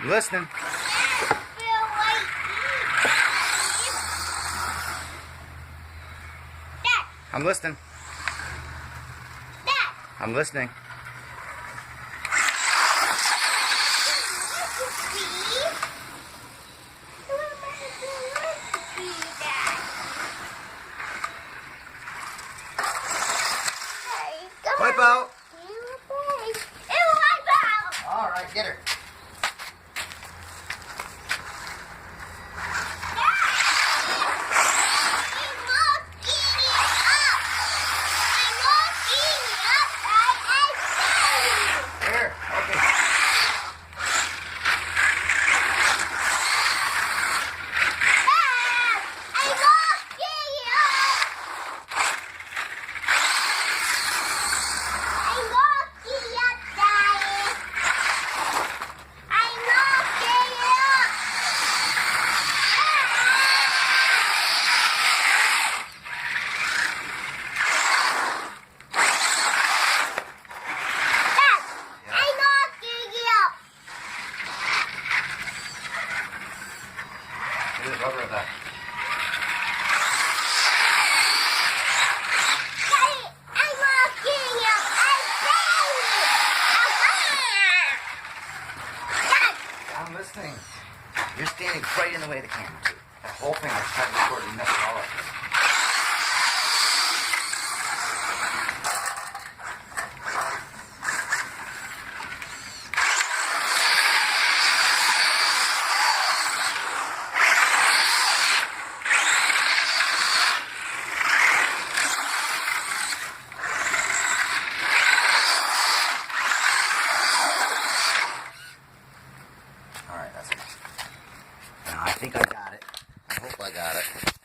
You listening? I'm listening. I'm listening. Wipe out. All right, get her. Here, okay. Look at the rubber of that. I'm listening. You're standing right in the way of the camera. That whole thing I was trying to record, you messed it all up. All right, that's it. Now, I think I got it. I hope I got it.